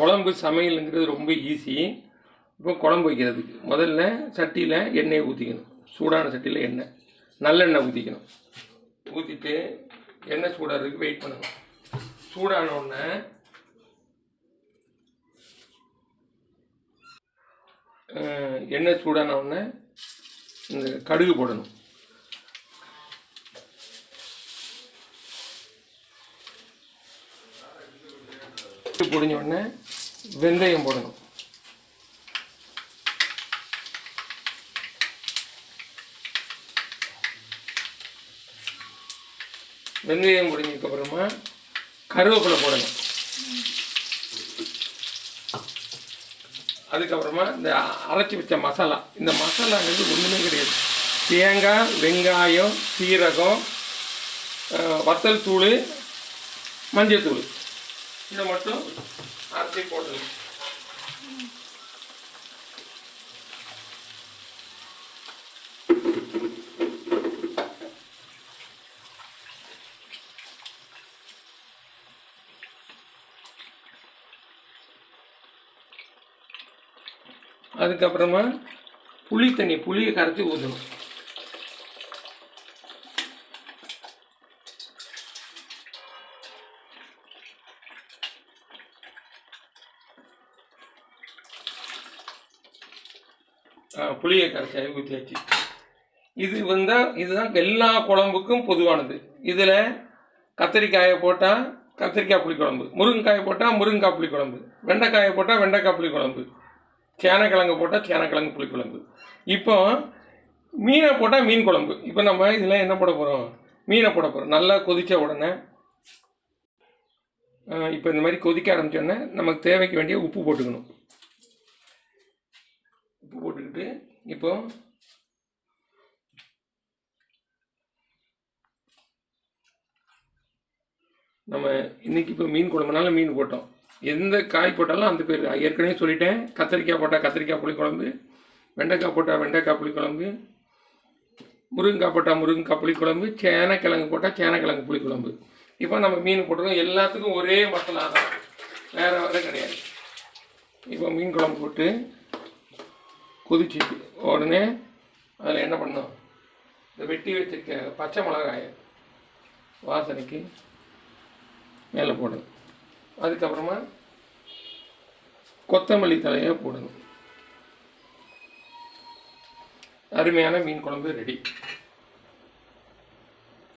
குழம்பு சமையலுங்கிறது ரொம்ப ஈஸி. இப்போ குழம்பு வைக்கிறதுக்கு முதல்ல சட்டியில் எண்ணெயை ஊற்றிக்கணும். சூடான சட்டியில் எண்ணெய், நல்லெண்ணெய் ஊற்றிக்கணும். ஊற்றிட்டு எண்ணெய் சூடாகிறதுக்கு வெயிட் பண்ணணும். சூடான உடனே எண்ணெய் சூடான உடனே இந்த கடுகு போடணும். பொடிஞ்ச உடனே வெந்தயம் போடணும். வெந்தயம் பொடிஞ்சதுக்கப்புறமா கருவேப்பிலை போடணும். அதுக்கப்புறமா இந்த அரைச்சி வச்ச மசாலா, இந்த மசாலாங்கிறது ஒன்றுமே கிடையாது. தேங்காய், வெங்காயம், சீரகம், வத்தல் தூள், மஞ்சள் தூள், இதை மட்டும் அரைச்சி போடணும். அதுக்கப்புறமா புளியை கரைச்சி ஊற்றணும். புளியை கரைச்சி ஊற்றியாச்சு. இதுதான் எல்லா குழம்புக்கும் பொதுவானது. இதில் கத்திரிக்காயை போட்டால் கத்திரிக்காய் புளிக்குழம்பு, முருங்கைக்காயை போட்டால் முருங்கைக்காய் புளிக்குழம்பு, வெண்டைக்காயை போட்டால் வெண்டைக்காய் புளிக்குழம்பு, சேனக்கிழங்கு போட்டால் சேனக்கிழங்கு புளிக்குழம்பு. இப்போ மீனை போட்டால் மீன் குழம்பு. இப்போ நம்ம இதில் என்ன போட போகிறோம்? மீனை போட போகிறோம். நல்லா கொதித்த உடனே இப்போ இந்த மாதிரி கொதிக்க ஆரம்பித்தோடனே நமக்கு தேவைக்கு வேண்டிய உப்பு போட்டுக்கணும். உப்பு போட்டுக்கிட்டு இப்போ நம்ம இன்றைக்கி இப்போ மீன் குழம்புனால மீன் போட்டோம். எந்த காய் போட்டாலும் அந்த பேர் ஏற்கனவே சொல்லிட்டேன். கத்திரிக்காய் போட்டால் கத்திரிக்காய் புளிக்குழம்பு, வெண்டைக்காய் போட்டால் வெண்டைக்காய் புளிக்குழம்பு, முருங்கைக்காய் போட்டால் முருங்கைக்காய் புளிக்குழம்பு, சேனக்கிழங்கு போட்டால் சேனக்கிழங்கு புளிக்குழம்பு. இப்போ நம்ம மீன் போட்டுருக்கோம். எல்லாத்துக்கும் ஒரே மசாலா தான், வேறு கிடையாது. இப்போ மீன் குழம்பு போட்டு கொதிச்சிட்டு உடனே அதில் என்ன பண்ணோம்? இந்த வெட்டி வச்சிருக்க பச்சை மிளகாயை வாசனைக்கு மேலே போடணும். அதுக்கப்புறமா கொத்தமல்லி தலையை போடணும். அருமையான மீன் குழம்பு ரெடி.